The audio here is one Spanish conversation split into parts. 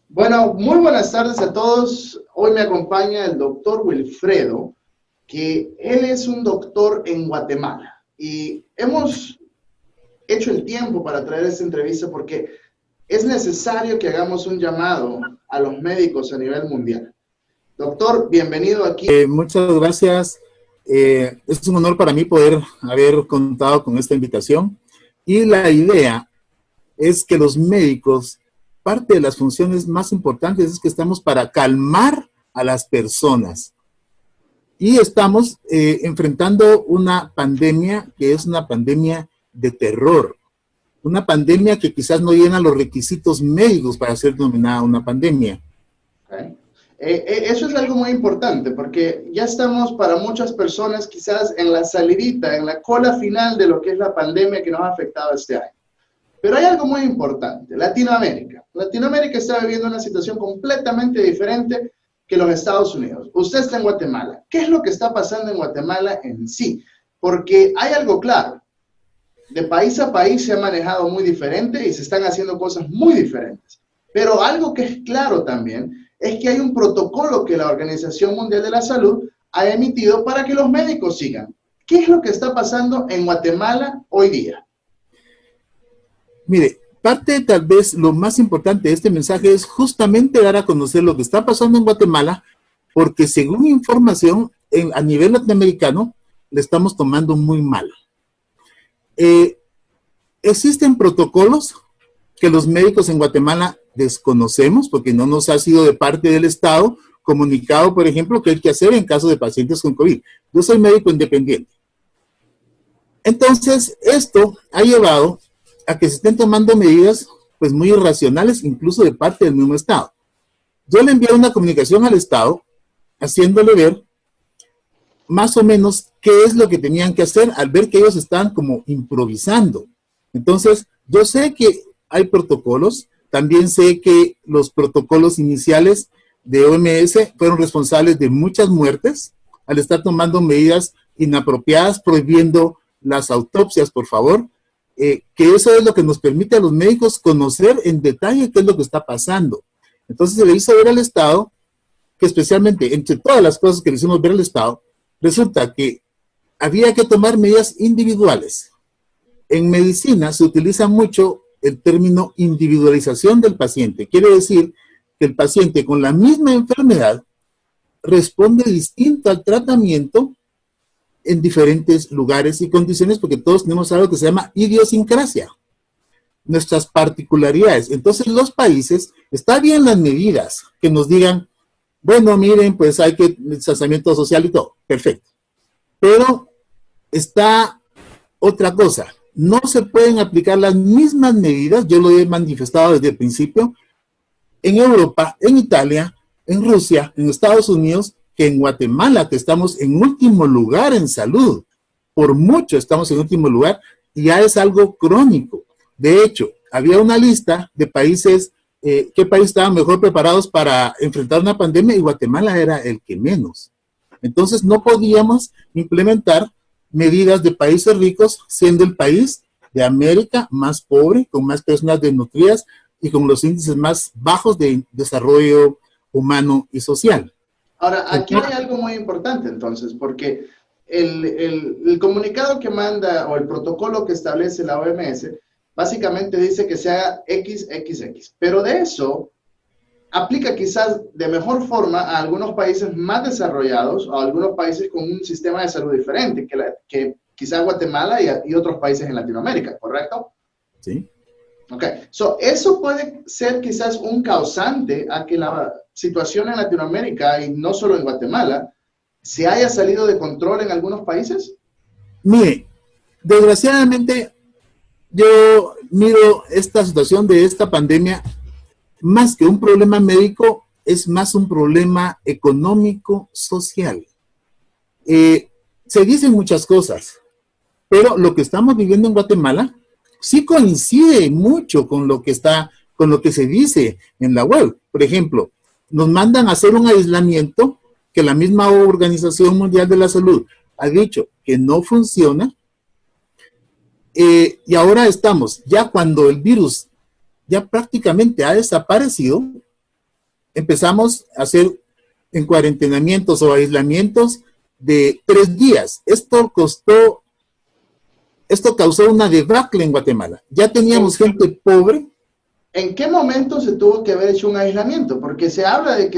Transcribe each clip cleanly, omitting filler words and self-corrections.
Bueno, muy buenas tardes a todos. Hoy me acompaña el doctor Wilfredo, que él es un doctor en Guatemala. Y hemos hecho el tiempo para traer esta entrevista porque es necesario que hagamos un llamado a los médicos a nivel mundial. Doctor, bienvenido aquí. Muchas gracias. Es un honor para mí poder haber contado con esta invitación. Y la idea es que los médicos, parte de las funciones más importantes es que estamos para calmar a las personas. Y estamos enfrentando una pandemia que es una pandemia de terror. Una pandemia que quizás no llena los requisitos médicos para ser denominada una pandemia. Okay. Eso es algo muy importante porque ya estamos para muchas personas quizás en la salidita, en la cola final de lo que es la pandemia que nos ha afectado este año. Pero hay algo muy importante, Latinoamérica. Latinoamérica está viviendo una situación completamente diferente que los Estados Unidos. Usted está en Guatemala. ¿Qué es lo que está pasando en Guatemala en sí? Porque hay algo claro. De país a país se ha manejado muy diferente y se están haciendo cosas muy diferentes. Pero algo que es claro también es que hay un protocolo que la Organización Mundial de la Salud ha emitido para que los médicos sigan. ¿Qué es lo que está pasando en Guatemala hoy día? Mire, parte tal vez lo más importante de este mensaje es justamente dar a conocer lo que está pasando en Guatemala, porque según información a nivel latinoamericano, le estamos tomando muy mal. Existen protocolos que los médicos en Guatemala desconocemos porque no nos ha sido de parte del Estado comunicado, por ejemplo, qué hay que hacer en caso de pacientes con COVID. Yo soy médico independiente. Entonces, esto ha llevado a que se estén tomando medidas pues muy irracionales, incluso de parte del mismo Estado. Yo le envié una comunicación al Estado haciéndole ver más o menos qué es lo que tenían que hacer al ver que ellos estaban como improvisando. Entonces, yo sé que hay protocolos, también sé que los protocolos iniciales de OMS fueron responsables de muchas muertes al estar tomando medidas inapropiadas, prohibiendo las autopsias, por favor, que eso es lo que nos permite a los médicos conocer en detalle qué es lo que está pasando. Entonces se le hizo ver al Estado que especialmente entre todas las cosas que le hicimos ver al Estado, resulta que había que tomar medidas individuales. En medicina se utiliza mucho el término individualización del paciente. Quiere decir que el paciente con la misma enfermedad responde distinto al tratamiento en diferentes lugares y condiciones porque todos tenemos algo que se llama idiosincrasia, nuestras particularidades. Entonces los países, está bien las medidas que nos digan, bueno, miren, pues hay que distanciamiento social y todo, perfecto. Pero está otra cosa, no se pueden aplicar las mismas medidas, yo lo he manifestado desde el principio, en Europa, en Italia, en Rusia, en Estados Unidos, que en Guatemala, que estamos en último lugar en salud. Por mucho estamos en último lugar y ya es algo crónico. De hecho, había una lista de países, qué países estaban mejor preparados para enfrentar una pandemia y Guatemala era el que menos. Entonces no podíamos implementar medidas de países ricos siendo el país de América más pobre, con más personas desnutridas y con los índices más bajos de desarrollo humano y social. Ahora, aquí hay algo muy importante entonces, porque el comunicado que manda o el protocolo que establece la OMS básicamente dice que sea XXX, pero de eso aplica quizás de mejor forma a algunos países más desarrollados o a algunos países con un sistema de salud diferente que quizás Guatemala y otros países en Latinoamérica, ¿correcto? Sí. Ok, so, eso puede ser quizás un causante a que la situación en Latinoamérica y no solo en Guatemala se haya salido de control en algunos países. Mire, desgraciadamente yo miro esta situación de esta pandemia más que un problema médico, es más un problema económico, social. Se dicen muchas cosas, pero lo que estamos viviendo en Guatemala sí coincide mucho con lo que se dice en la web. Por ejemplo, nos mandan a hacer un aislamiento que la misma Organización Mundial de la Salud ha dicho que no funciona. Y ahora estamos, ya cuando el virus ya prácticamente ha desaparecido, empezamos a hacer en cuarentenamientos o aislamientos de 3 días. Esto causó una debacle en Guatemala. Ya teníamos gente pobre. ¿En qué momento se tuvo que haber hecho un aislamiento? Porque se habla de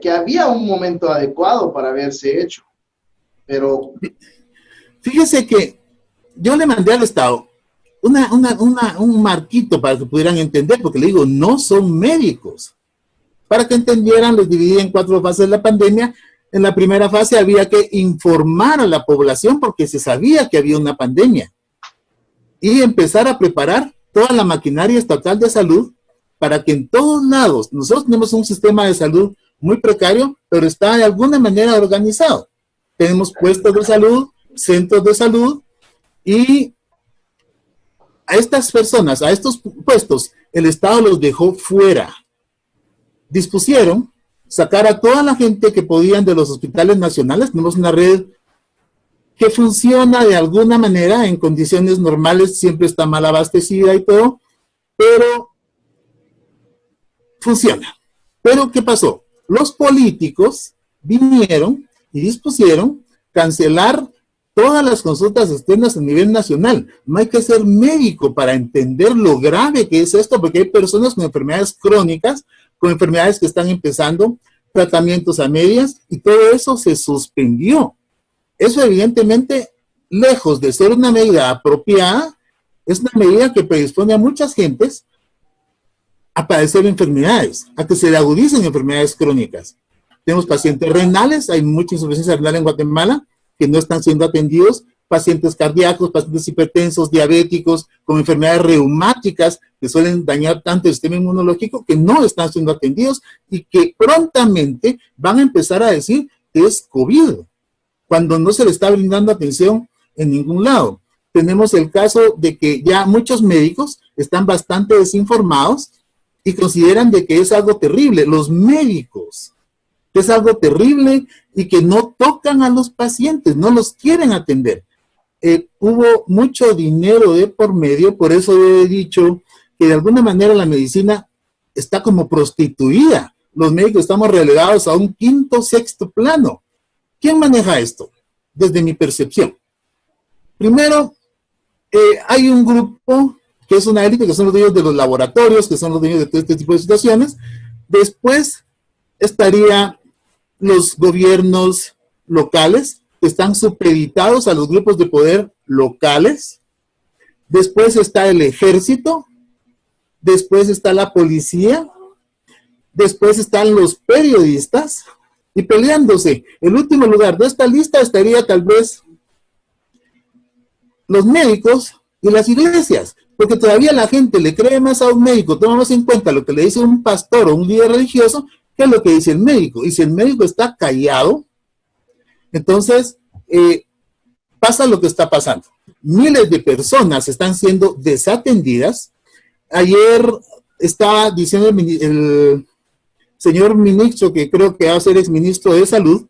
que había un momento adecuado para haberse hecho. Pero fíjese que yo le mandé al Estado un marquito para que pudieran entender, porque le digo, no son médicos. Para que entendieran, les dividí en 4 fases de la pandemia. En la primera fase había que informar a la población porque se sabía que había una pandemia y empezar a preparar toda la maquinaria estatal de salud para que en todos lados, nosotros tenemos un sistema de salud muy precario, pero está de alguna manera organizado. Tenemos puestos de salud, centros de salud, y a estas personas, a estos puestos, el Estado los dejó fuera. Dispusieron sacar a toda la gente que podían de los hospitales nacionales. Tenemos una red que funciona de alguna manera, en condiciones normales siempre está mal abastecida y todo, pero funciona. Pero ¿qué pasó? Los políticos vinieron y dispusieron cancelar todas las consultas externas a nivel nacional. No hay que ser médico para entender lo grave que es esto, porque hay personas con enfermedades crónicas, con enfermedades que están empezando, tratamientos a medias, y todo eso se suspendió. Eso evidentemente, lejos de ser una medida apropiada, es una medida que predispone a muchas gentes a padecer enfermedades, a que se le agudicen enfermedades crónicas. Tenemos pacientes renales, hay mucha insuficiencia renal en Guatemala, que no están siendo atendidos, pacientes cardíacos, pacientes hipertensos, diabéticos, con enfermedades reumáticas que suelen dañar tanto el sistema inmunológico, que no están siendo atendidos y que prontamente van a empezar a decir que es COVID, cuando no se le está brindando atención en ningún lado. Tenemos el caso de que ya muchos médicos están bastante desinformados y consideran de que es algo terrible. Los médicos, que es algo terrible y que no tocan a los pacientes, no los quieren atender. Hubo mucho dinero de por medio, por eso he dicho que de alguna manera la medicina está como prostituida. Los médicos estamos relegados a un quinto, sexto plano. ¿Quién maneja esto? Desde mi percepción. Primero, hay un grupo que es una élite, que son los dueños de los laboratorios, que son los dueños de todo este tipo de situaciones. Después estaría los gobiernos locales, que están supeditados a los grupos de poder locales. Después está el ejército. Después está la policía. Después están los periodistas. Y peleándose, el último lugar de esta lista estaría tal vez los médicos y las iglesias, porque todavía la gente le cree más a un médico, toma más en cuenta lo que le dice un pastor o un líder religioso, que es lo que dice el médico. Y si el médico está callado, entonces pasa lo que está pasando. Miles de personas están siendo desatendidas. Ayer estaba diciendo el señor ministro, que creo que va a ser exministro de Salud,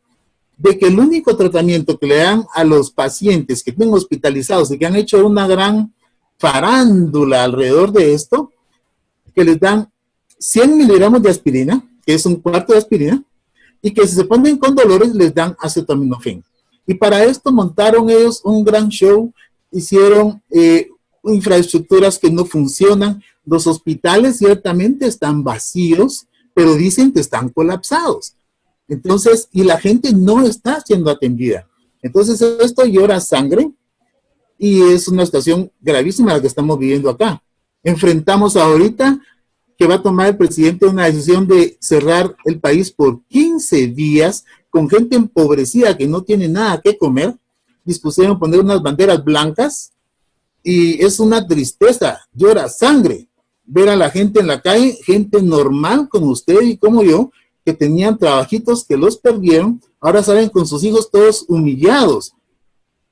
de que el único tratamiento que le dan a los pacientes que tienen hospitalizados y que han hecho una gran farándula alrededor de esto, que les dan 100 miligramos de aspirina, que es un cuarto de aspirina, y que si se ponen con dolores les dan acetaminofén. Y para esto montaron ellos un gran show, hicieron infraestructuras que no funcionan, los hospitales ciertamente están vacíos, pero dicen que están colapsados. Entonces, y la gente no está siendo atendida. Entonces, esto llora sangre y es una situación gravísima la que estamos viviendo acá. Enfrentamos ahorita que va a tomar el presidente una decisión de cerrar el país por 15 días con gente empobrecida que no tiene nada que comer. Dispusieron poner unas banderas blancas y es una tristeza, llora sangre ver a la gente en la calle, gente normal como usted y como yo, que tenían trabajitos que los perdieron, ahora salen con sus hijos todos humillados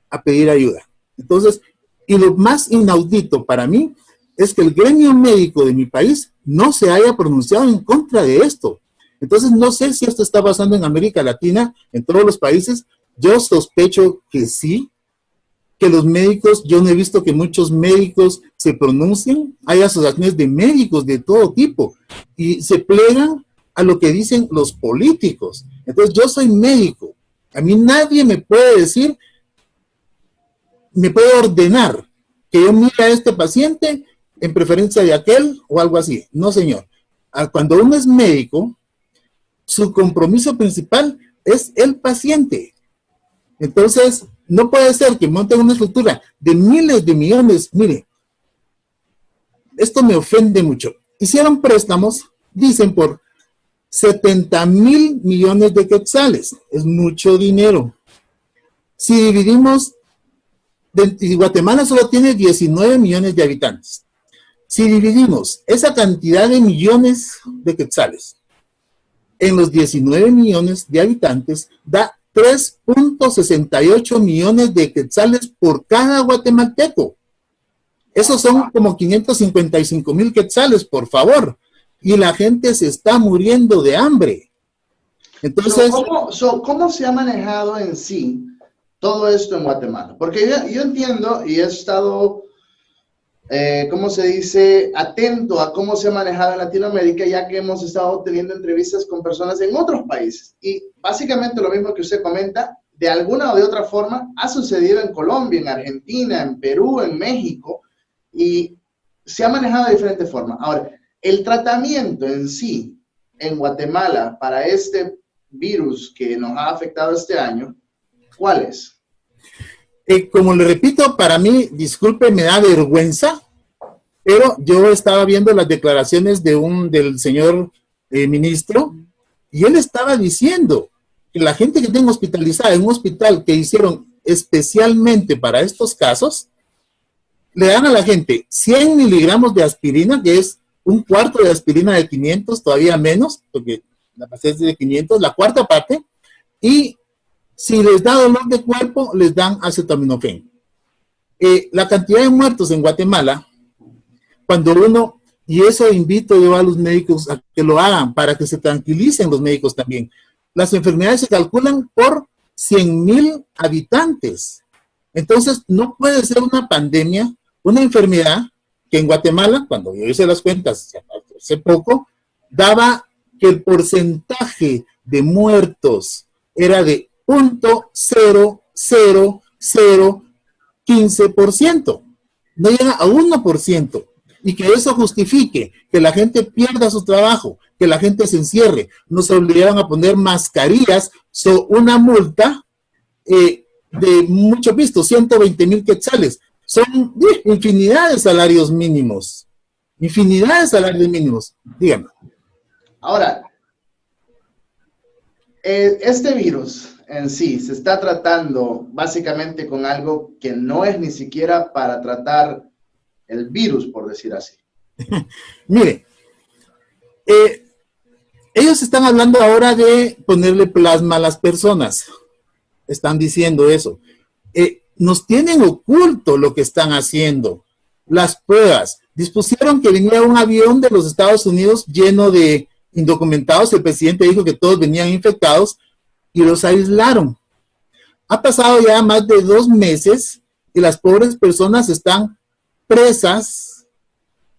a pedir ayuda. Entonces, y lo más inaudito para mí es que el gremio médico de mi país no se haya pronunciado en contra de esto. Entonces, no sé si esto está pasando en América Latina, en todos los países. Yo sospecho que sí, que los médicos, yo no he visto que muchos médicos se pronuncien. Hay asociaciones de médicos de todo tipo y se plegan a lo que dicen los políticos. Entonces, yo soy médico. A mí nadie me puede decir, me puede ordenar que yo mire a este paciente en preferencia de aquel o algo así. No, señor. Cuando uno es médico, su compromiso principal es el paciente. Entonces, no puede ser que monten una estructura de miles de millones. Mire, esto me ofende mucho. Hicieron préstamos, dicen, por 70,000 millones de quetzales. Es mucho dinero. Si dividimos, Guatemala solo tiene 19 millones de habitantes. Si dividimos esa cantidad de millones de quetzales en los 19 millones de habitantes, da 3.68 millones de quetzales por cada guatemalteco. Esos son como 555,000 quetzales, por favor. Y la gente se está muriendo de hambre. Entonces, ¿cómo se ha manejado en sí todo esto en Guatemala? Porque yo entiendo y he estado, ¿cómo se dice?, atento a cómo se ha manejado en Latinoamérica, ya que hemos estado teniendo entrevistas con personas en otros países. Y básicamente lo mismo que usted comenta, de alguna o de otra forma, ha sucedido en Colombia, en Argentina, en Perú, en México, y se ha manejado de diferentes formas. Ahora, el tratamiento en sí, en Guatemala, para este virus que nos ha afectado este año, ¿cuál es? Como le repito, para mí, disculpe, me da vergüenza, pero yo estaba viendo las declaraciones del señor ministro, y él estaba diciendo que la gente que tenga hospitalizada en un hospital que hicieron especialmente para estos casos, le dan a la gente 100 miligramos de aspirina, que es un cuarto de aspirina de 500, todavía menos, porque la pasé es de 500, la cuarta parte, y si les da dolor de cuerpo, les dan acetaminofén. La cantidad de muertos en Guatemala, cuando uno, y eso invito yo a los médicos a que lo hagan, para que se tranquilicen los médicos también, las enfermedades se calculan por 100,000 habitantes. Entonces, no puede ser una pandemia, una enfermedad que en Guatemala, cuando yo hice las cuentas hace poco, daba que el porcentaje de muertos era de 0.00015%, no llega a 1%, y que eso justifique que la gente pierda su trabajo, que la gente se encierre, nos obligaron a poner mascarillas, una multa de mucho visto, 120,000 quetzales, son infinidad de salarios mínimos, díganme. Ahora, este virus en sí se está tratando básicamente con algo que no es ni siquiera para tratar el virus, por decir así. Mire, ellos están hablando ahora de ponerle plasma a las personas. Están diciendo eso. Nos tienen oculto lo que están haciendo. Las pruebas. Dispusieron que venía un avión de los Estados Unidos lleno de indocumentados. El presidente dijo que todos venían infectados y los aislaron. Ha pasado ya más de 2 meses y las pobres personas están presas,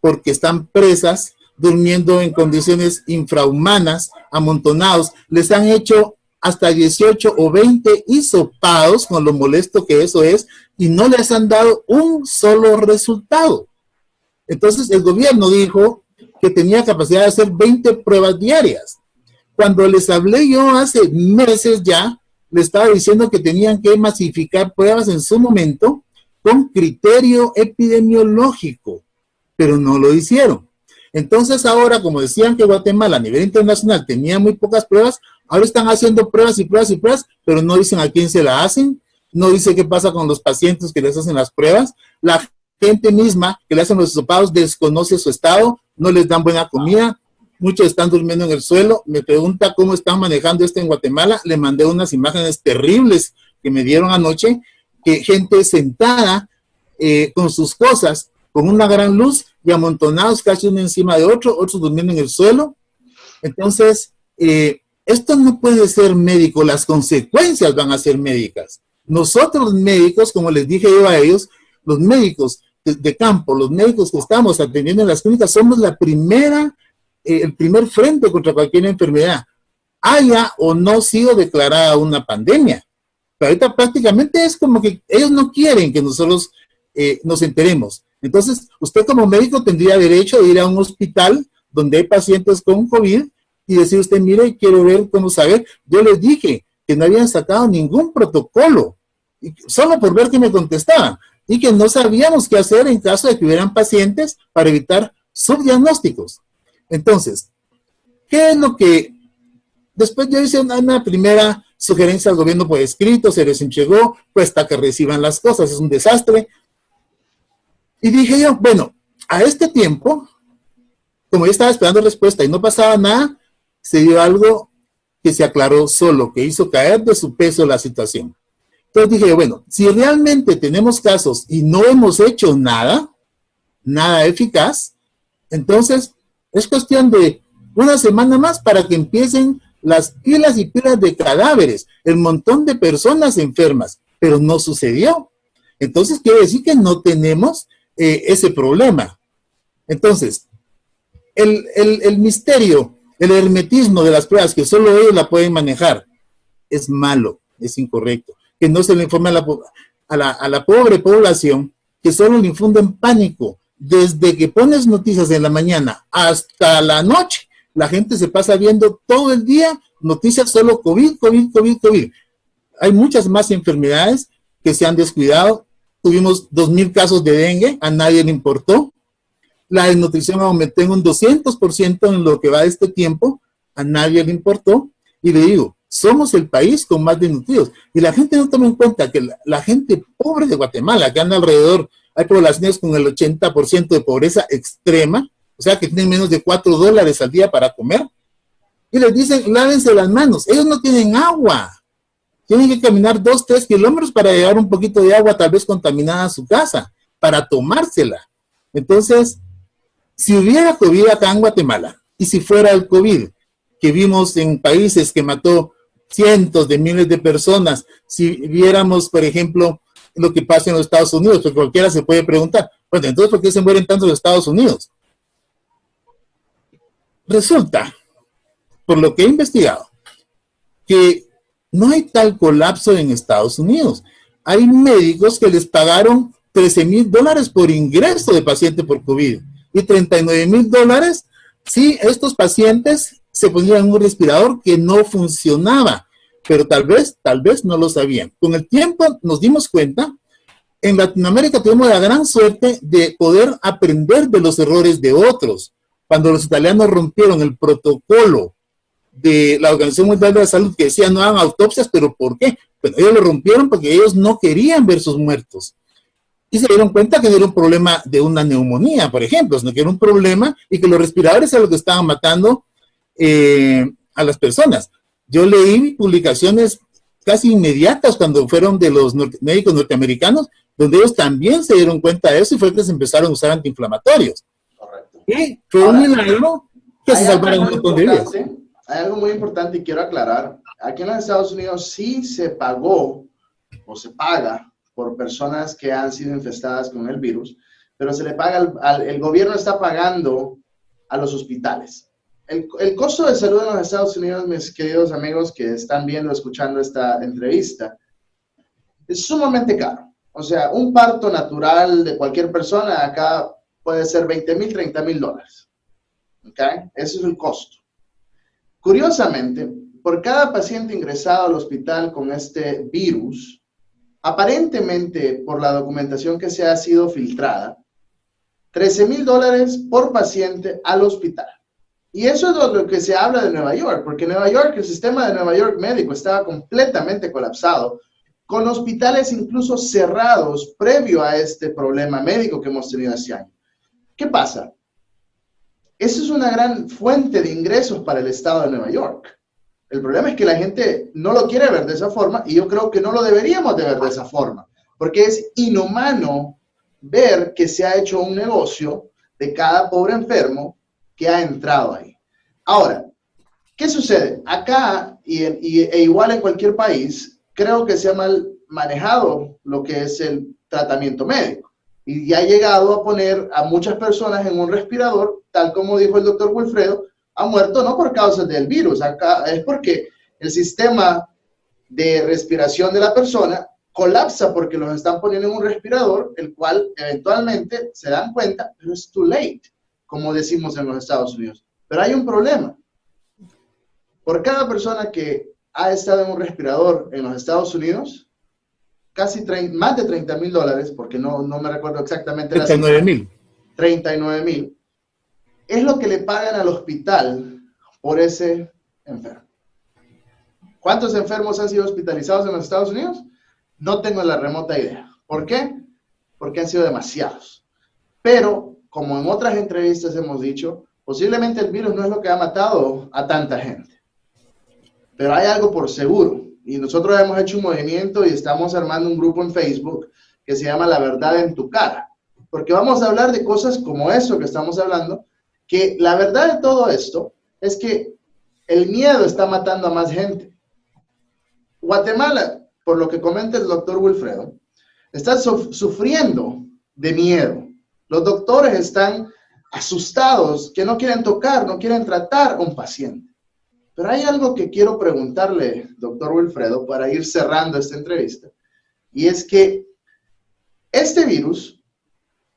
porque están presas, durmiendo en condiciones infrahumanas, amontonados. Les han hecho hasta 18 o 20 hisopados, con lo molesto que eso es, y no les han dado un solo resultado. Entonces el gobierno dijo que tenía capacidad de hacer 20 pruebas diarias. Cuando les hablé yo hace meses ya, les estaba diciendo que tenían que masificar pruebas en su momento con criterio epidemiológico, pero no lo hicieron. Entonces ahora, como decían que Guatemala a nivel internacional tenía muy pocas pruebas, ahora están haciendo pruebas y pruebas y pruebas, pero no dicen a quién se la hacen, no dicen qué pasa con los pacientes que les hacen las pruebas. La gente misma que le hacen los hisopados desconoce su estado, no les dan buena comida, muchos están durmiendo en el suelo. Me pregunta cómo están manejando esto en Guatemala. Le mandé unas imágenes terribles que me dieron anoche, que gente sentada con sus cosas, con una gran luz y amontonados casi uno encima de otro, otros durmiendo en el suelo. Entonces, esto no puede ser médico, las consecuencias van a ser médicas. Nosotros los médicos, como les dije yo a ellos, los médicos de campo, los médicos que estamos atendiendo en las clínicas, somos la primera el primer frente contra cualquier enfermedad, haya o no sido declarada una pandemia. Pero ahorita prácticamente es como que ellos no quieren que nosotros nos enteremos. Entonces, usted como médico tendría derecho de ir a un hospital donde hay pacientes con COVID y decir usted, mire, quiero ver cómo saber. Yo les dije que no habían sacado ningún protocolo, solo por ver que me contestaban, y que no sabíamos qué hacer en caso de que hubieran pacientes para evitar subdiagnósticos. Entonces, ¿qué es lo que... Después yo hice una primera sugerencia al gobierno por escrito, se les entregó, cuesta que reciban las cosas, es un desastre. Y dije yo, bueno, a este tiempo, como yo estaba esperando respuesta y no pasaba nada, se dio algo que se aclaró solo, que hizo caer de su peso la situación. Entonces dije yo, bueno, si realmente tenemos casos y no hemos hecho nada eficaz, entonces es cuestión de una semana más para que empiecen las pilas y pilas de cadáveres, el montón de personas enfermas, pero no sucedió. Entonces quiere decir que no tenemos ese problema. Entonces, el misterio, el hermetismo de las pruebas, que solo ellos la pueden manejar, es malo, es incorrecto. Que no se le informe a la pobre población, que solo le infunden pánico. Desde que pones noticias en la mañana hasta la noche, la gente se pasa viendo todo el día noticias solo COVID, COVID, COVID, COVID. Hay muchas más enfermedades que se han descuidado. Tuvimos 2,000 casos de dengue, a nadie le importó. La desnutrición aumentó en un 200% en lo que va de este tiempo, a nadie le importó. Y le digo, somos el país con más desnutridos. Y la gente no toma en cuenta que la gente pobre de Guatemala, que anda alrededor, hay poblaciones con el 80% de pobreza extrema, o sea que tienen menos de $4 al día para comer, y les dicen, lávense las manos. Ellos no tienen agua. Tienen que caminar 2-3 kilómetros para llevar un poquito de agua, tal vez contaminada, a su casa, para tomársela. Entonces, si hubiera COVID acá en Guatemala, y si fuera el COVID que vimos en países que mató cientos de miles de personas, si viéramos, por ejemplo, lo que pasa en los Estados Unidos, porque cualquiera se puede preguntar, bueno, entonces, ¿por qué se mueren tanto en los Estados Unidos? Resulta, por lo que he investigado, que no hay tal colapso en Estados Unidos. Hay médicos que les pagaron $13,000 por ingreso de paciente por COVID y $39,000 si estos pacientes se ponían en un respirador que no funcionaba, pero tal vez no lo sabían. Con el tiempo nos dimos cuenta, en Latinoamérica tuvimos la gran suerte de poder aprender de los errores de otros. Cuando los italianos rompieron el protocolo de la Organización Mundial de la Salud, que decía no hagan autopsias, pero ¿por qué? Bueno, ellos lo rompieron porque ellos no querían ver sus muertos. Y se dieron cuenta que no era un problema de una neumonía, por ejemplo, sino que era un problema y que los respiradores eran los que estaban matando a las personas. Yo leí publicaciones casi inmediatas cuando fueron de los médicos norteamericanos, donde ellos también se dieron cuenta de eso y fue que se empezaron a usar antiinflamatorios. Correcto. Y fue un milagro que se salvaron un montón de vidas. Hay algo muy importante y quiero aclarar. Aquí en los Estados Unidos sí se pagó o se paga por personas que han sido infestadas con el virus, pero se le paga, el gobierno está pagando a los hospitales. El costo de salud en los Estados Unidos, mis queridos amigos que están viendo, escuchando esta entrevista, es sumamente caro. O sea, un parto natural de cualquier persona acá puede ser $20,000, $30,000. ¿Ok? Ese es el costo. Curiosamente, por cada paciente ingresado al hospital con este virus, aparentemente por la documentación que se ha sido filtrada, $13,000 por paciente al hospital. Y eso es lo que se habla de Nueva York, porque Nueva York, el sistema de Nueva York médico estaba completamente colapsado, con hospitales incluso cerrados previo a este problema médico que hemos tenido este año. ¿Qué pasa? Eso es una gran fuente de ingresos para el estado de Nueva York. El problema es que la gente no lo quiere ver de esa forma y yo creo que no lo deberíamos de ver de esa forma, porque es inhumano ver que se ha hecho un negocio de cada pobre enfermo que ha entrado ahí. Ahora, ¿qué sucede? Acá e igual en cualquier país, creo que se ha mal manejado lo que es el tratamiento médico y ha llegado a poner a muchas personas en un respirador, tal como dijo el doctor Wilfredo, ha muerto no por causas del virus, acá es porque el sistema de respiración de la persona colapsa porque los están poniendo en un respirador, el cual eventualmente se dan cuenta, pero es too late, como decimos en los Estados Unidos. Pero hay un problema. Por cada persona que ha estado en un respirador en los Estados Unidos, más de $30,000, porque no me recuerdo exactamente la cifra. 39,000. 39,000. Es lo que le pagan al hospital por ese enfermo. ¿Cuántos enfermos han sido hospitalizados en los Estados Unidos? No tengo la remota idea. ¿Por qué? Porque han sido demasiados. Pero, como en otras entrevistas hemos dicho, posiblemente el virus no es lo que ha matado a tanta gente. Pero hay algo por seguro. Y nosotros hemos hecho un movimiento y estamos armando un grupo en Facebook que se llama La Verdad en tu Cara. Porque vamos a hablar de cosas como eso que estamos hablando, que la verdad de todo esto es que el miedo está matando a más gente. Guatemala, por lo que comenta el doctor Wilfredo, está sufriendo de miedo. Los doctores están asustados, que no quieren tocar, no quieren tratar a un paciente. Pero hay algo que quiero preguntarle, doctor Wilfredo, para ir cerrando esta entrevista, y es que este virus,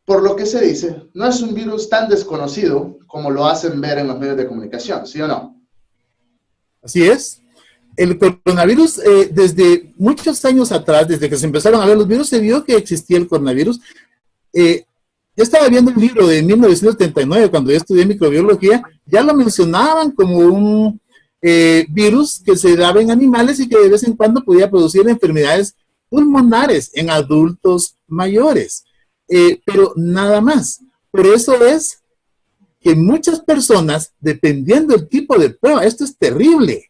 por lo que se dice, no es un virus tan desconocido como lo hacen ver en los medios de comunicación, ¿sí o no? Así es. El coronavirus, desde muchos años atrás, desde que se empezaron a ver los virus, se vio que existía el coronavirus. Yo estaba viendo un libro de 1979, cuando yo estudié microbiología, ya lo mencionaban como un virus que se daba en animales y que de vez en cuando podía producir enfermedades pulmonares en adultos mayores. Pero nada más. Por eso es que muchas personas, dependiendo del tipo de prueba, esto es terrible,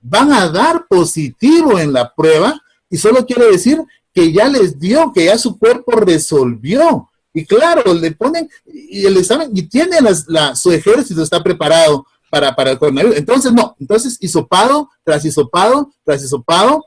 van a dar positivo en la prueba y solo quiere decir que ya les dio, que ya su cuerpo resolvió. Y claro, le ponen y el examen y tiene su ejército está preparado para el coronavirus. Entonces, no. Entonces, hisopado, tras hisopado, tras hisopado,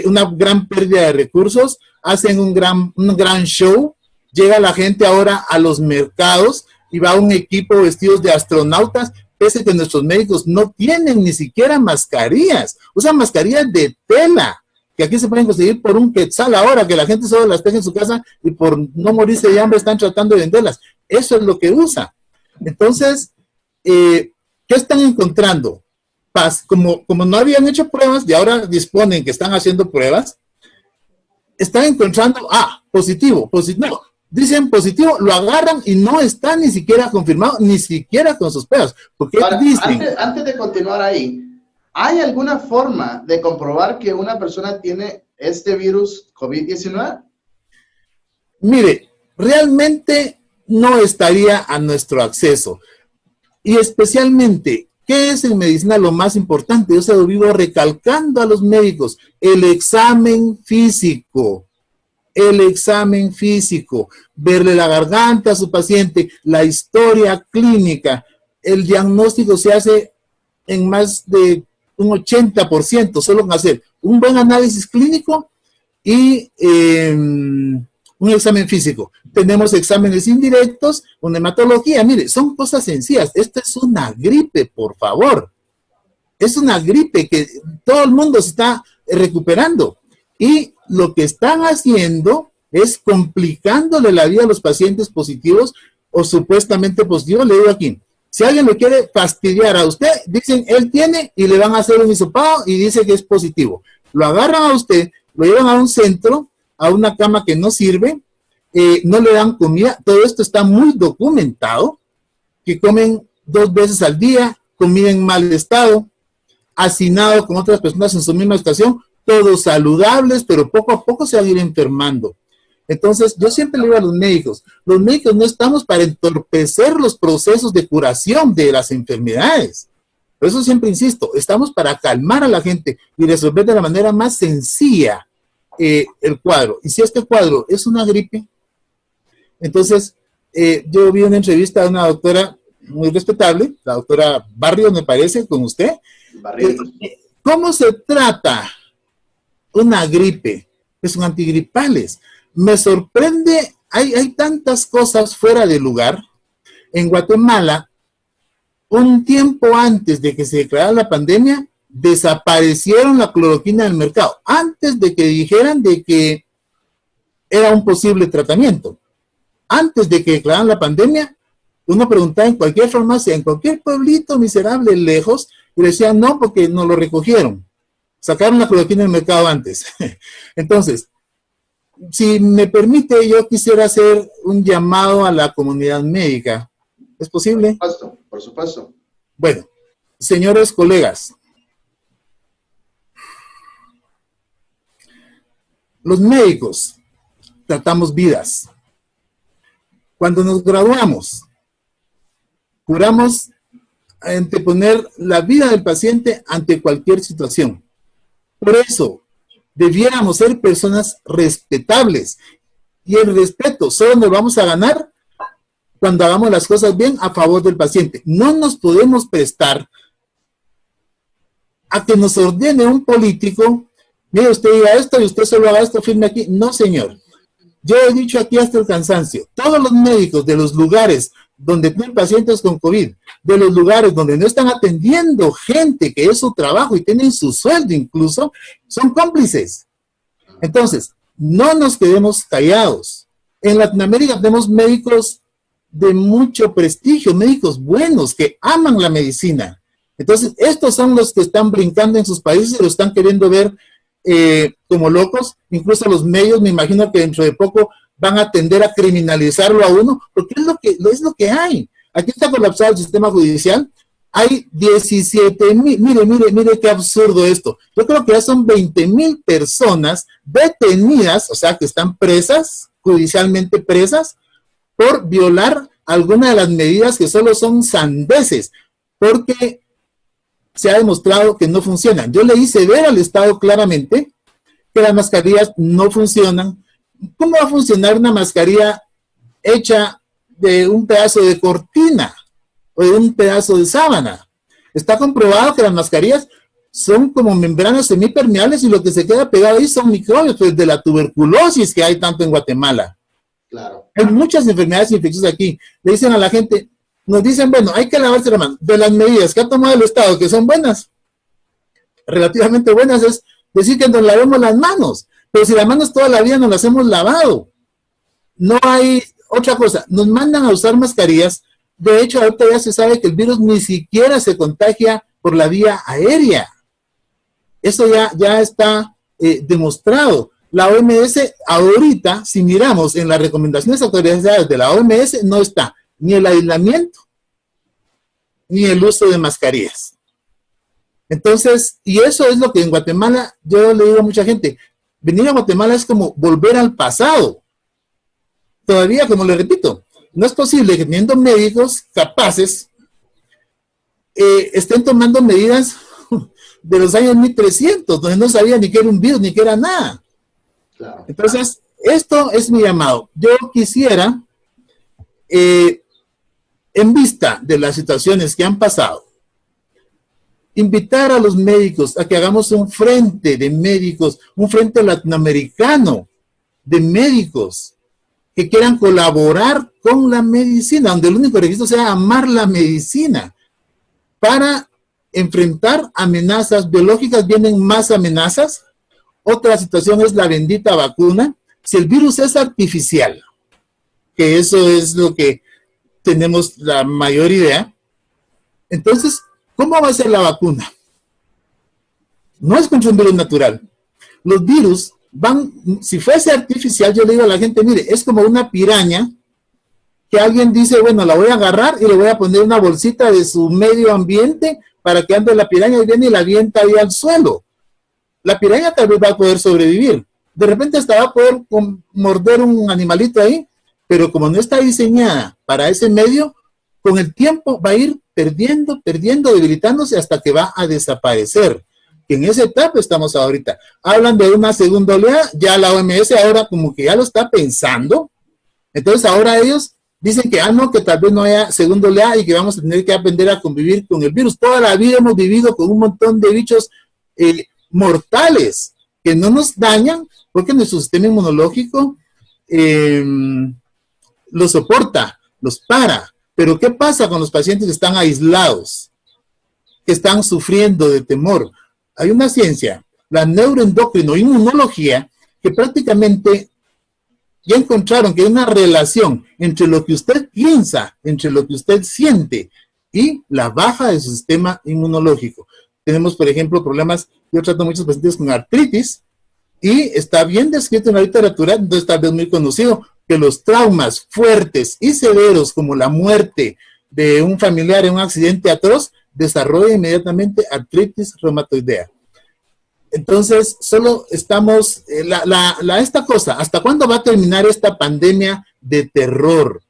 una gran pérdida de recursos, hacen un gran show. Llega la gente ahora a los mercados y va un equipo vestidos de astronautas, pese que nuestros médicos no tienen ni siquiera mascarillas. Usan mascarillas de tela, que aquí se pueden conseguir por un quetzal ahora, que la gente solo las deja en su casa y por no morirse de hambre están tratando de venderlas. Eso es lo que usa. Entonces, ¿qué están encontrando? Como no habían hecho pruebas y ahora disponen que están haciendo pruebas, están encontrando, positivo. Dicen positivo, lo agarran y no está ni siquiera confirmado, ni siquiera con sus pruebas. Porque ahora, dicen, antes de continuar ahí, ¿hay alguna forma de comprobar que una persona tiene este virus COVID-19? Mire, realmente no estaría a nuestro acceso. Y especialmente, ¿qué es en medicina lo más importante? Yo se lo vivo recalcando a los médicos, el examen físico. El examen físico, verle la garganta a su paciente, la historia clínica, el diagnóstico se hace en más de un 80%, solo con hacer un buen análisis clínico y un examen físico. Tenemos exámenes indirectos, una hematología, mire, son cosas sencillas. Esto es una gripe, por favor. Es una gripe que todo el mundo se está recuperando. Y lo que están haciendo es complicándole la vida a los pacientes positivos o supuestamente positivos. Le digo aquí, si alguien le quiere fastidiar a usted, dicen, él tiene y le van a hacer un hisopado y dice que es positivo. Lo agarran a usted, lo llevan a un centro, a una cama que no sirve, no le dan comida. Todo esto está muy documentado, que comen 2 veces al día, comida en mal estado, hacinado con otras personas en su misma estación, todos saludables, pero poco a poco se van a ir enfermando. Entonces, yo siempre le digo a los médicos no estamos para entorpecer los procesos de curación de las enfermedades. Por eso siempre insisto, estamos para calmar a la gente y resolver de la manera más sencilla el cuadro. Y si este cuadro es una gripe, entonces, yo vi una entrevista de una doctora muy respetable, la doctora Barrios, me parece, con usted. ¿Cómo se trata una gripe? Son antigripales. Me sorprende, hay tantas cosas fuera de lugar. En Guatemala, un tiempo antes de que se declarara la pandemia, desaparecieron la cloroquina del mercado, antes de que dijeran de que era un posible tratamiento. Antes de que declararan la pandemia, uno preguntaba en cualquier farmacia, en cualquier pueblito miserable lejos, y decían no, porque no lo recogieron. Sacaron la cloroquina del mercado antes. Entonces, si me permite, yo quisiera hacer un llamado a la comunidad médica. ¿Es posible? Por supuesto, por supuesto. Bueno, señores colegas, los médicos tratamos vidas. Cuando nos graduamos, juramos anteponer la vida del paciente ante cualquier situación. Por eso, debiéramos ser personas respetables. Y el respeto solo nos vamos a ganar cuando hagamos las cosas bien a favor del paciente. No nos podemos prestar a que nos ordene un político, mire, usted diga esto y usted solo haga esto, firme aquí. No, señor. Yo he dicho aquí hasta el cansancio, todos los médicos de los lugares donde tienen pacientes con COVID, de los lugares donde no están atendiendo gente que es su trabajo y tienen su sueldo incluso, son cómplices. Entonces, no nos quedemos callados. En Latinoamérica tenemos médicos de mucho prestigio, médicos buenos que aman la medicina. Entonces, estos son los que están brincando en sus países y lo están queriendo ver como locos. Incluso los medios, me imagino que dentro de poco van a tender a criminalizarlo a uno, porque es lo que hay. Aquí está colapsado el sistema judicial. Hay 17,000, mire qué absurdo esto. Yo creo que ya son 20,000 personas detenidas, o sea, que están presas, judicialmente presas, por violar alguna de las medidas que solo son sandeces, porque se ha demostrado que no funcionan. Yo le hice ver al Estado claramente que las mascarillas no funcionan. ¿Cómo va a funcionar una mascarilla hecha de un pedazo de cortina o de un pedazo de sábana? Está comprobado que las mascarillas son como membranas semipermeables y lo que se queda pegado ahí son microbios, pues, de la tuberculosis que hay tanto en Guatemala. Claro. Hay muchas enfermedades infecciosas aquí. Le dicen a la gente, nos dicen, bueno, hay que lavarse la mano. De las medidas que ha tomado el Estado, que son buenas, relativamente buenas, es decir que nos lavemos las manos. Pero si las manos toda la vida nos las hemos lavado. No hay otra cosa. Nos mandan a usar mascarillas. De hecho, ahorita ya se sabe que el virus ni siquiera se contagia por la vía aérea. Eso ya está demostrado. La OMS ahorita, si miramos en las recomendaciones actualizadas de la OMS, no está ni el aislamiento, ni el uso de mascarillas. Entonces, y eso es lo que en Guatemala, yo le digo a mucha gente, venir a Guatemala es como volver al pasado. Todavía, como le repito, no es posible que teniendo médicos capaces estén tomando medidas de los años 1300, donde no sabían ni qué era un virus, ni qué era nada. Claro. Entonces, esto es mi llamado. Yo quisiera, en vista de las situaciones que han pasado, invitar a los médicos a que hagamos un frente de médicos, un frente latinoamericano de médicos que quieran colaborar con la medicina, donde el único requisito sea amar la medicina, para enfrentar amenazas biológicas. Vienen más amenazas. Otra situación es la bendita vacuna. Si el virus es artificial, que eso es lo que tenemos la mayor idea, entonces, ¿cómo va a ser la vacuna? No es contra un virus natural. Los virus van, si fuese artificial, yo le digo a la gente, mire, es como una piraña que alguien dice, bueno, la voy a agarrar y le voy a poner una bolsita de su medio ambiente para que ande la piraña y viene y la avienta ahí al suelo. La piraña tal vez va a poder sobrevivir. De repente hasta va a poder morder un animalito ahí, pero como no está diseñada para ese medio, con el tiempo va a ir perdiendo, debilitándose hasta que va a desaparecer. Que en esa etapa estamos ahorita. Hablan de una segunda oleada, ya la OMS ahora como que ya lo está pensando. Entonces ahora ellos dicen que no, que tal vez no haya segunda oleada y que vamos a tener que aprender a convivir con el virus. Toda la vida hemos vivido con un montón de bichos mortales que no nos dañan porque nuestro sistema inmunológico los soporta, los para. Pero ¿qué pasa con los pacientes que están aislados, que están sufriendo de temor? Hay una ciencia, la neuroendocrinoinmunología, que prácticamente ya encontraron que hay una relación entre lo que usted piensa, entre lo que usted siente y la baja de su sistema inmunológico. Tenemos, por ejemplo, problemas, yo trato a muchos pacientes con artritis y está bien descrito en la literatura, entonces tal vez muy conocido, que los traumas fuertes y severos como la muerte de un familiar en un accidente atroz desarrolla inmediatamente artritis reumatoidea. Entonces, solo estamos, esta cosa, ¿hasta cuándo va a terminar esta pandemia de terror?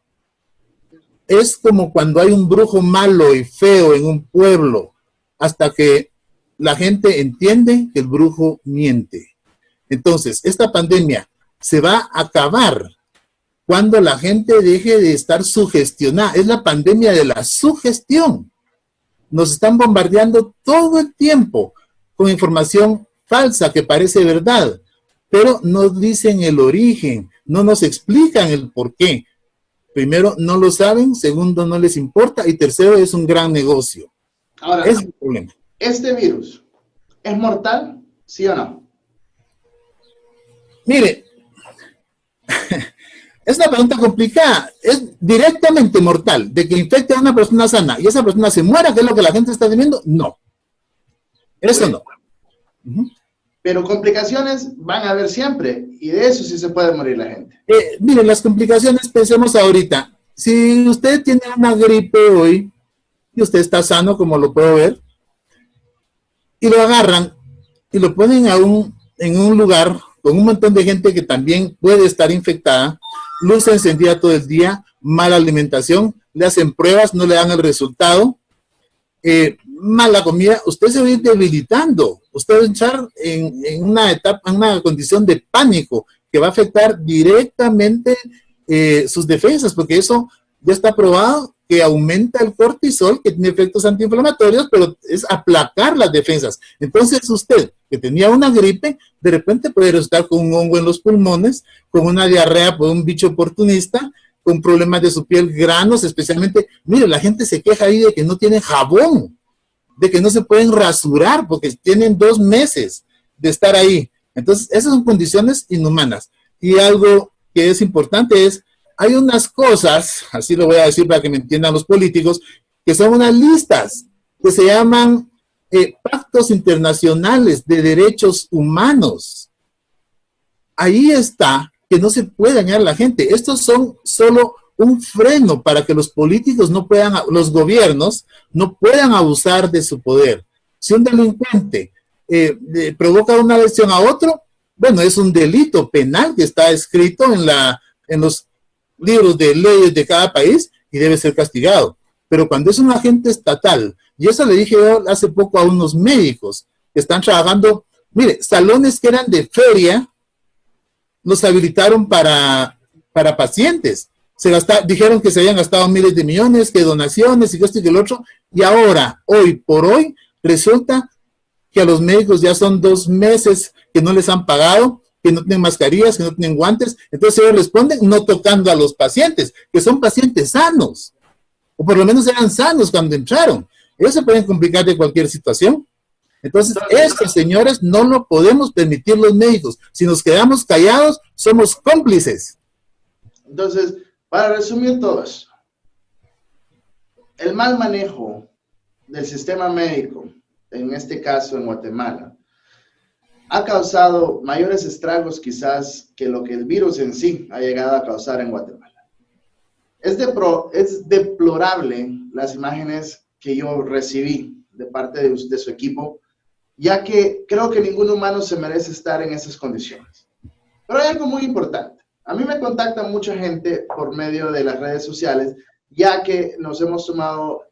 Es como cuando hay un brujo malo y feo en un pueblo, hasta que la gente entiende que el brujo miente. Entonces, esta pandemia se va a acabar cuando la gente deje de estar sugestionada. Es la pandemia de la sugestión. Nos están bombardeando todo el tiempo con información falsa que parece verdad, pero no dicen el origen, no nos explican el por qué. Primero, no lo saben, segundo, no les importa, y tercero, es un gran negocio. Ahora, es el problema. ¿Este virus es mortal, sí o no? Mire, es una pregunta complicada. Es directamente mortal, de que infecte a una persona sana y esa persona se muera, que es lo que la gente está temiendo. No. Eso no. Pero complicaciones van a haber siempre, y de eso sí se puede morir la gente. Miren, las complicaciones, pensemos ahorita. Si usted tiene una gripe hoy, y usted está sano, como lo puedo ver, y lo agarran, y lo ponen en un lugar con un montón de gente que también puede estar infectada, luz encendida todo el día, mala alimentación, le hacen pruebas, no le dan el resultado, mala comida, usted se va a ir debilitando, usted va a entrar en una etapa, en una condición de pánico que va a afectar directamente sus defensas, porque eso ya está probado que aumenta el cortisol, que tiene efectos antiinflamatorios, pero es aplacar las defensas. Entonces usted, que tenía una gripe, de repente puede resultar con un hongo en los pulmones, con una diarrea por un bicho oportunista, con problemas de su piel, granos, especialmente, mire, la gente se queja ahí de que no tienen jabón, de que no se pueden rasurar porque tienen 2 meses de estar ahí. Entonces, esas son condiciones inhumanas. Y algo que es importante es, hay unas cosas, así lo voy a decir para que me entiendan los políticos, que son unas listas que se llaman pactos internacionales de derechos humanos. Ahí está que no se puede dañar a la gente. Estos son solo un freno para que los políticos no puedan, los gobiernos no puedan abusar de su poder. Si un delincuente provoca una lesión a otro, bueno, es un delito penal que está escrito en los libros de leyes de cada país y debe ser castigado. Pero cuando es un agente estatal, y eso le dije yo hace poco a unos médicos que están trabajando, mire, salones que eran de feria, los habilitaron para pacientes. Dijeron que se habían gastado miles de millones, que donaciones y que esto y que el otro, y ahora, hoy por hoy, resulta que a los médicos ya son 2 meses que no les han pagado, que no tienen mascarillas, que no tienen guantes, entonces ellos responden no tocando a los pacientes, que son pacientes sanos, o por lo menos eran sanos cuando entraron. Ellos se pueden complicar de cualquier situación. Entonces, esto, señores, no lo podemos permitir los médicos. Si nos quedamos callados, somos cómplices. Entonces, para resumir todo eso, el mal manejo del sistema médico, en este caso en Guatemala, ha causado mayores estragos quizás que lo que el virus en sí ha llegado a causar en Guatemala. Es deplorable las imágenes que yo recibí de parte de su equipo, ya que creo que ningún humano se merece estar en esas condiciones. Pero hay algo muy importante. A mí me contacta mucha gente por medio de las redes sociales, ya que nos hemos tomado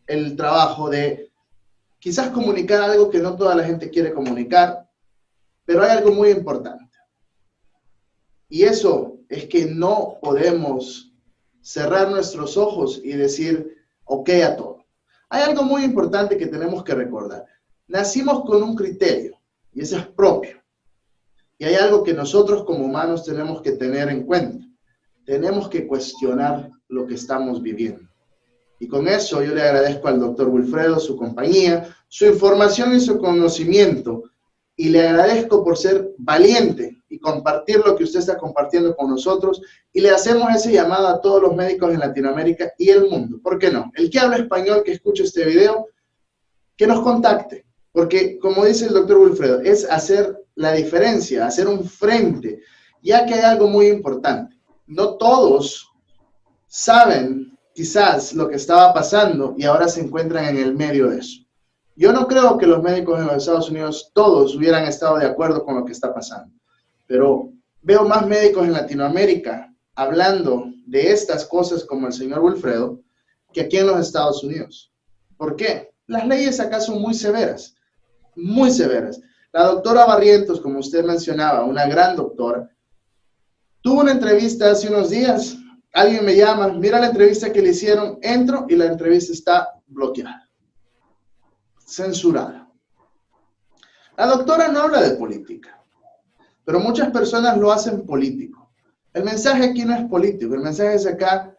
el trabajo de quizás comunicar algo que no toda la gente quiere comunicar, pero hay algo muy importante. Y eso es que no podemos cerrar nuestros ojos y decir, ok a todo. Hay algo muy importante que tenemos que recordar. Nacimos con un criterio, y ese es propio. Y hay algo que nosotros como humanos tenemos que tener en cuenta. Tenemos que cuestionar lo que estamos viviendo. Y con eso yo le agradezco al doctor Wilfredo, su compañía, su información y su conocimiento. Y le agradezco por ser valiente y compartir lo que usted está compartiendo con nosotros. Y le hacemos ese llamado a todos los médicos en Latinoamérica y el mundo. ¿Por qué no? El que habla español, que escuche este video, que nos contacte. Porque, como dice el doctor Wilfredo, es hacer la diferencia, hacer un frente, ya que hay algo muy importante. No todos saben quizás lo que estaba pasando y ahora se encuentran en el medio de eso. Yo no creo que los médicos en los Estados Unidos todos hubieran estado de acuerdo con lo que está pasando, pero veo más médicos en Latinoamérica hablando de estas cosas como el señor Wilfredo que aquí en los Estados Unidos. ¿Por qué? Las leyes acá son muy severas, muy severas. La doctora Barrientos, como usted mencionaba, una gran doctora, tuvo una entrevista hace unos días. Alguien me llama, mira la entrevista que le hicieron, entro y la entrevista está bloqueada, censurada. La doctora no habla de política, pero muchas personas lo hacen político. El mensaje aquí no es político, el mensaje es acá,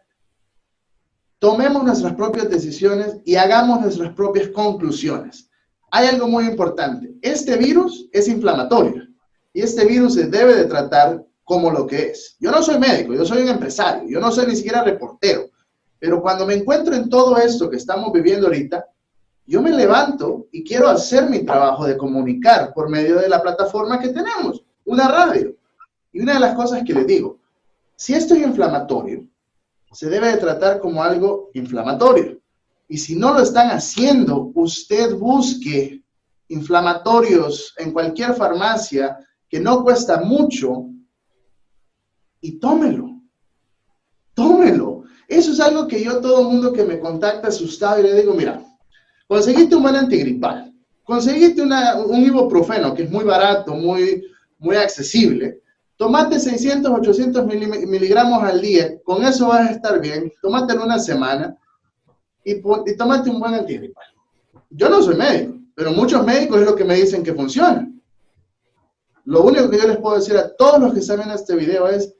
tomemos nuestras propias decisiones y hagamos nuestras propias conclusiones. Hay algo muy importante, este virus es inflamatorio y este virus se debe de tratar como lo que es. Yo no soy médico, yo soy un empresario, yo no soy ni siquiera reportero, pero cuando me encuentro en todo esto que estamos viviendo ahorita, yo me levanto y quiero hacer mi trabajo de comunicar por medio de la plataforma que tenemos, una radio. Y una de las cosas que les digo, si esto es inflamatorio, se debe de tratar como algo inflamatorio. Y si no lo están haciendo, usted busque inflamatorios en cualquier farmacia que no cuesta mucho, y tómelo, tómelo. Eso es algo que yo, todo el mundo que me contacta asustado, y le digo, mira, conseguiste un buen antigripal, conseguiste un ibuprofeno, que es muy barato, muy accesible, tomate 600, 800 miligramos al día, con eso vas a estar bien, tómatelo una semana, y tómate un buen antigripal. Yo no soy médico, pero muchos médicos es lo que me dicen que funciona. Lo único que yo les puedo decir a todos los que están viendo este video es,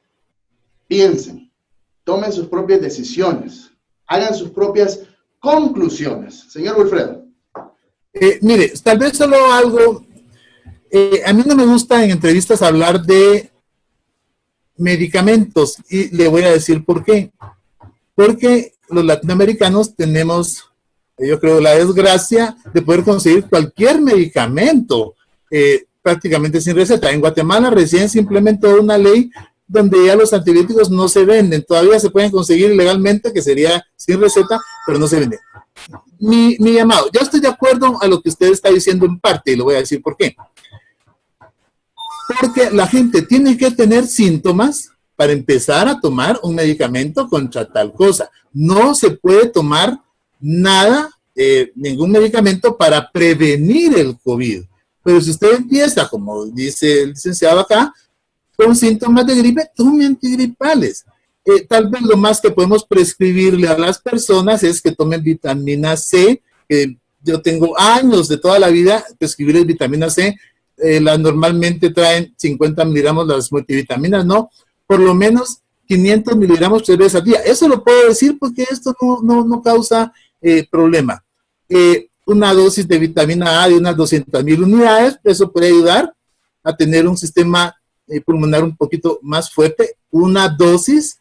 piensen, tomen sus propias decisiones, hagan sus propias conclusiones. Señor Wilfredo. Mire, tal vez solo algo, a mí no me gusta en entrevistas hablar de medicamentos y le voy a decir por qué. Porque los latinoamericanos tenemos, yo creo, la desgracia de poder conseguir cualquier medicamento prácticamente sin receta. En Guatemala recién se implementó una ley donde ya los antibióticos no se venden, todavía se pueden conseguir legalmente, que sería sin receta, pero no se venden. Mi llamado, yo estoy de acuerdo a lo que usted está diciendo en parte, y le voy a decir por qué. Porque la gente tiene que tener síntomas para empezar a tomar un medicamento contra tal cosa. No se puede tomar nada, ningún medicamento para prevenir el COVID. Pero si usted empieza, como dice el licenciado acá, con síntomas de gripe, tome antigripales. Tal vez lo más que podemos prescribirle a las personas es que tomen vitamina C. Yo tengo años de toda la vida prescribirles vitamina C. Normalmente traen 50 miligramos las multivitaminas, ¿no? Por lo menos 500 miligramos 3 veces al día. Eso lo puedo decir porque esto no causa problema. Una dosis de vitamina A de unas 200,000 unidades, eso puede ayudar a tener un sistema pulmonar un poquito más fuerte. Una dosis,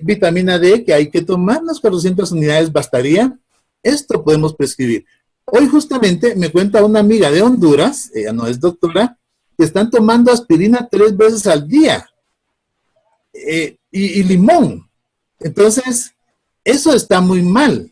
vitamina D, que hay que tomar unas 400 unidades bastaría. Esto podemos prescribir. Hoy justamente me cuenta una amiga de Honduras, ella no es doctora, que están tomando aspirina 3 veces al día y limón. Entonces, eso está muy mal.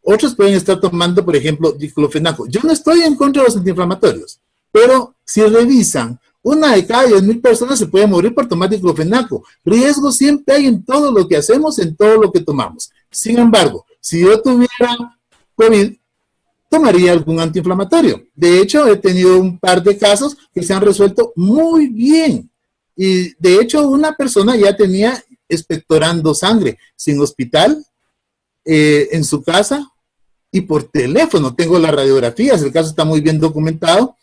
Otros pueden estar tomando, por ejemplo, diclofenaco. Yo no estoy en contra de los antiinflamatorios, pero si revisan, 1 de cada 10,000 personas se puede morir por tomar diclofenaco. Riesgo siempre hay en todo lo que hacemos, en todo lo que tomamos. Sin embargo, si yo tuviera COVID, tomaría algún antiinflamatorio. De hecho, he tenido un par de casos que se han resuelto muy bien. Y de hecho, una persona ya tenía expectorando sangre, sin hospital, en su casa y por teléfono. Tengo las radiografías, el caso está muy bien documentado,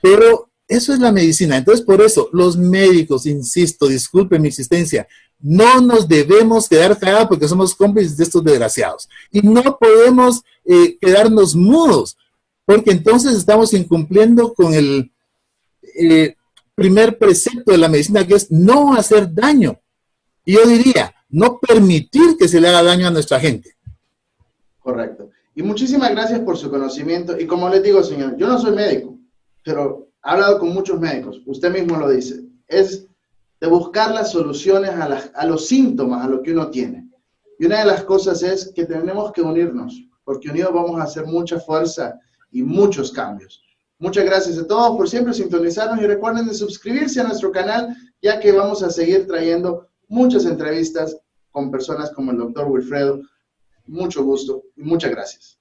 pero eso es la medicina. Entonces, por eso, los médicos, insisto, disculpen mi insistencia, No nos debemos quedar callados porque somos cómplices de estos desgraciados. Y no podemos quedarnos mudos, porque entonces estamos incumpliendo con el primer precepto de la medicina, que es no hacer daño. Y yo diría, no permitir que se le haga daño a nuestra gente. Correcto. Y muchísimas gracias por su conocimiento. Y como les digo, señor, yo no soy médico, pero he hablado con muchos médicos. Usted mismo lo dice. Es de buscar las soluciones a los síntomas, a lo que uno tiene. Y una de las cosas es que tenemos que unirnos, porque unidos vamos a hacer mucha fuerza y muchos cambios. Muchas gracias a todos por siempre sintonizarnos y recuerden de suscribirse a nuestro canal, ya que vamos a seguir trayendo muchas entrevistas con personas como el doctor Wilfredo. Mucho gusto y muchas gracias.